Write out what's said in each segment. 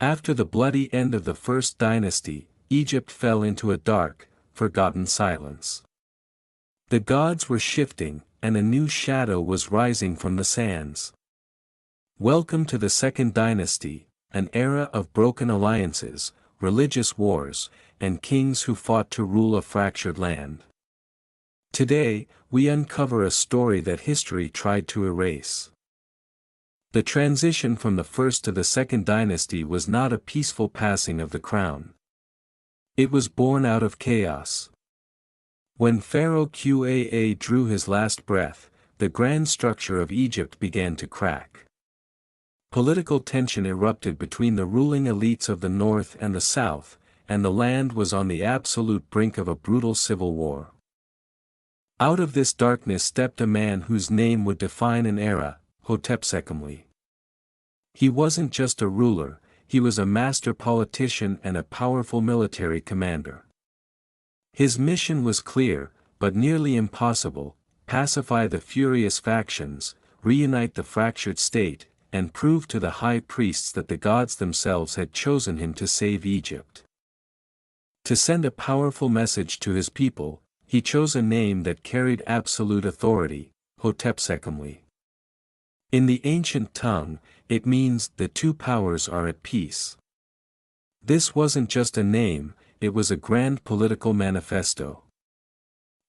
After the bloody end of the First Dynasty, Egypt fell into a dark, forgotten silence. The gods were shifting, and a new shadow was rising from the sands. Welcome to the Second Dynasty, an era of broken alliances, religious wars, and kings who fought to rule a fractured land. Today, we uncover a story that history tried to erase. The transition from the First to the Second Dynasty was not a peaceful passing of the crown. It was born out of chaos. When Pharaoh Qaa drew his last breath, the grand structure of Egypt began to crack. Political tension erupted between the ruling elites of the north and the south, and the land was on the absolute brink of a brutal civil war. Out of this darkness stepped a man whose name would define an era, Hotepsekhemwy. He wasn't just a ruler, he was a master politician and a powerful military commander. His mission was clear, but nearly impossible: pacify the furious factions, reunite the fractured state, and prove to the high priests that the gods themselves had chosen him to save Egypt. To send a powerful message to his people, he chose a name that carried absolute authority: Hotepsekhemwy. In the ancient tongue, it means the two powers are at peace. This wasn't just a name, it was a grand political manifesto.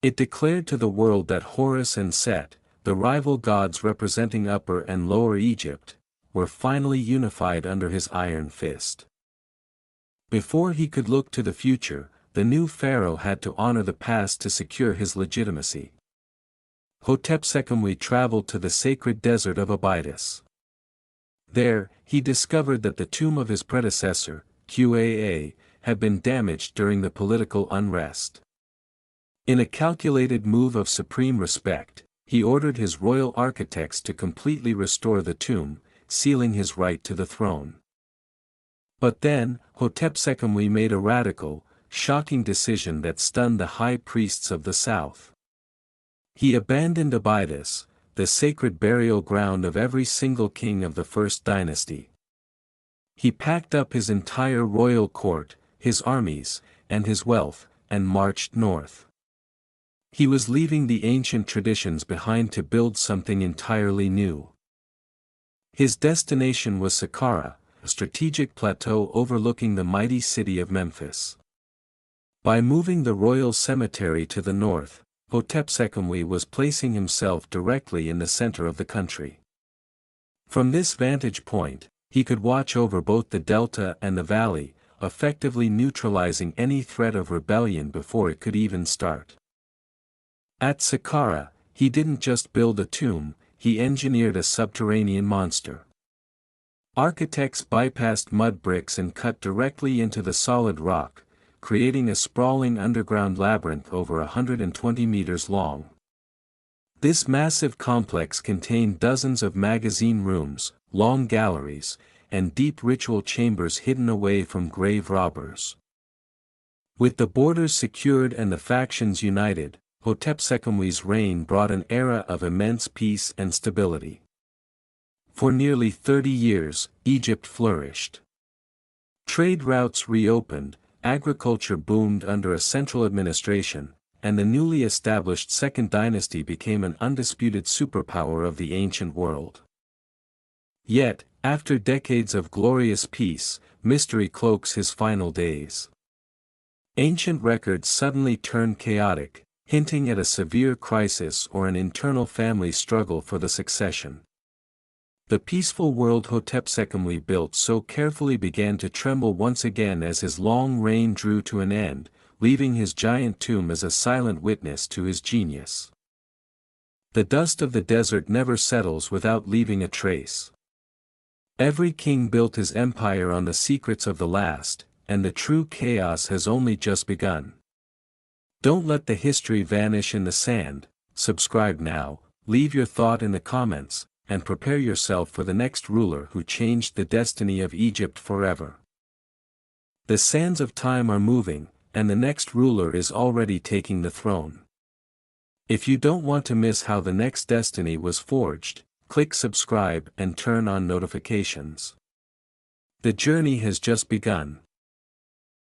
It declared to the world that Horus and Set, the rival gods representing Upper and Lower Egypt, were finally unified under his iron fist. Before he could look to the future, the new pharaoh had to honor the past to secure his legitimacy. Hotepsekhemwy traveled to the sacred desert of Abydos. There, he discovered that the tomb of his predecessor, Qaa, had been damaged during the political unrest. In a calculated move of supreme respect, he ordered his royal architects to completely restore the tomb, sealing his right to the throne. But then, Hotepsekhemwy made a radical, shocking decision that stunned the high priests of the south. He abandoned Abydos, the sacred burial ground of every single king of the First Dynasty. He packed up his entire royal court, his armies, and his wealth, and marched north. He was leaving the ancient traditions behind to build something entirely new. His destination was Saqqara, a strategic plateau overlooking the mighty city of Memphis. By moving the royal cemetery to the north, Hotepsekhemwy was placing himself directly in the center of the country. From this vantage point, he could watch over both the delta and the valley, effectively neutralizing any threat of rebellion before it could even start. At Saqqara, he didn't just build a tomb, he engineered a subterranean monster. Architects bypassed mud bricks and cut directly into the solid rock, creating a sprawling underground labyrinth over 120 meters long. This massive complex contained dozens of magazine rooms, long galleries, and deep ritual chambers hidden away from grave robbers. With the borders secured and the factions united, Hotepsekhemwy's reign brought an era of immense peace and stability. For nearly 30 years, Egypt flourished. Trade routes reopened, agriculture boomed under a central administration, and the newly established Second Dynasty became an undisputed superpower of the ancient world. Yet, after decades of glorious peace, mystery cloaks his final days. Ancient records suddenly turned chaotic, hinting at a severe crisis or an internal family struggle for the succession. The peaceful world Hotepsekhemwy built so carefully began to tremble once again as his long reign drew to an end, leaving his giant tomb as a silent witness to his genius. The dust of the desert never settles without leaving a trace. Every king built his empire on the secrets of the last, and the true chaos has only just begun. Don't let the history vanish in the sand. Subscribe now, leave your thought in the comments, and prepare yourself for the next ruler who changed the destiny of Egypt forever. The sands of time are moving, and the next ruler is already taking the throne. If you don't want to miss how the next destiny was forged, click subscribe and turn on notifications. The journey has just begun.